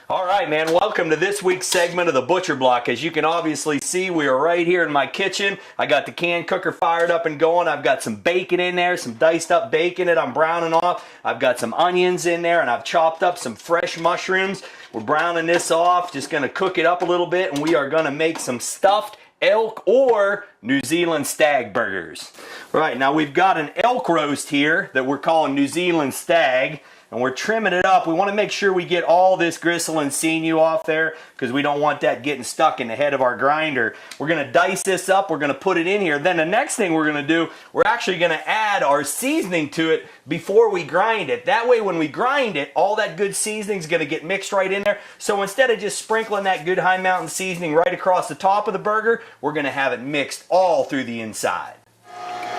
All right, man, welcome to this week's segment of the Butcher Block. As you can obviously see, we are right here in my kitchen. I got the CanCooker fired up and going. I've got some bacon in there, some diced up bacon that I'm browning off. I've got some onions in there, and I've chopped up some fresh mushrooms. We're browning this off, just gonna cook it up a little bit, and we are gonna make some stuffed elk or New Zealand stag burgers. Right, now we've got an elk roast here that we're calling New Zealand stag. And we're trimming it up. We want to make sure we get all this gristle and sinew off there because we don't want that getting stuck in the head of our grinder. We're going to dice this up. We're going to put it in here. Then the next thing we're going to do, we're actually going to add our seasoning to it before we grind it. That way when we grind it, all that good seasoning is going to get mixed right in there. So instead of just sprinkling that good High Mountain seasoning right across the top of the burger, we're going to have it mixed all through the inside.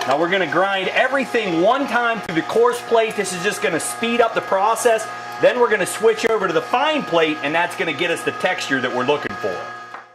Now we're going to grind everything one time through the coarse plate. This is just going to speed up the process. Then we're going to switch over to the fine plate, and that's going to get us the texture that we're looking for.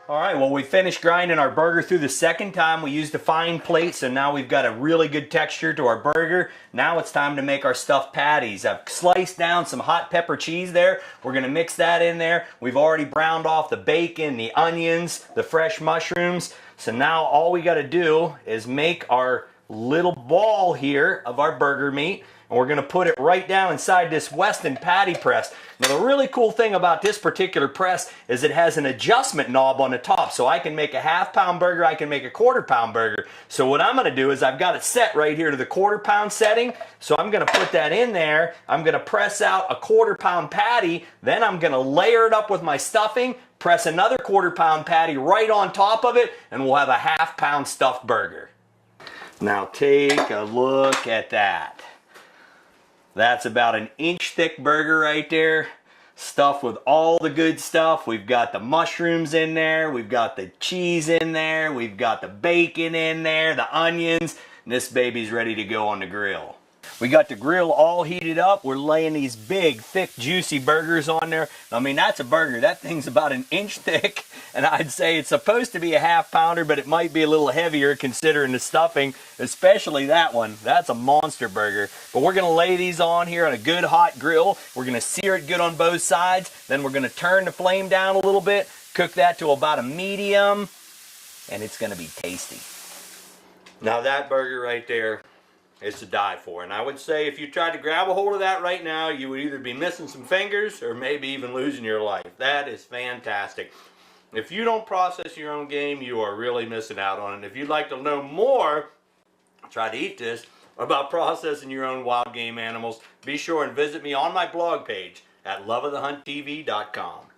All right, well, we finished grinding our burger through the second time. We used a fine plate, so now we've got a really good texture to our burger. Now it's time to make our stuffed patties. I've sliced down some hot pepper cheese there. We're going to mix that in there. We've already browned off the bacon, the onions, the fresh mushrooms. So now all we got to do is make our little ball here of our burger meat, and we're going to put it right down inside this Weston patty press. Now the really cool thing about this particular press is it has an adjustment knob on the top, so I can make a half-pound burger, I can make a quarter-pound burger. So what I'm going to do is I've got it set right here to the quarter-pound setting, so I'm going to put that in there. I'm going to press out a quarter-pound patty, then I'm going to layer it up with my stuffing, press another quarter-pound patty right on top of it, and we'll have a half-pound stuffed burger. Now take a look at that. That's about an inch thick burger right there, stuffed with all the good stuff. We've got the mushrooms in there, we've got the cheese in there, we've got the bacon in there, the onions, and this baby's ready to go on the grill. We got the grill all heated up. We're laying these big, thick, juicy burgers on there. I mean, that's a burger. That thing's about an inch thick, and I'd say it's supposed to be a half-pounder, but it might be a little heavier considering the stuffing, especially that one. That's a monster burger. But we're going to lay these on here on a good hot grill. We're going to sear it good on both sides. Then we're going to turn the flame down a little bit, cook that to about a medium, and it's going to be tasty. Now that burger right there, it's to die for. And I would say if you tried to grab a hold of that right now, you would either be missing some fingers or maybe even losing your life. That is fantastic. If you don't process your own game, you are really missing out on it. If you'd like to know more, try to eat this, about processing your own wild game animals, be sure and visit me on my blog page at loveofthehuntTV.com.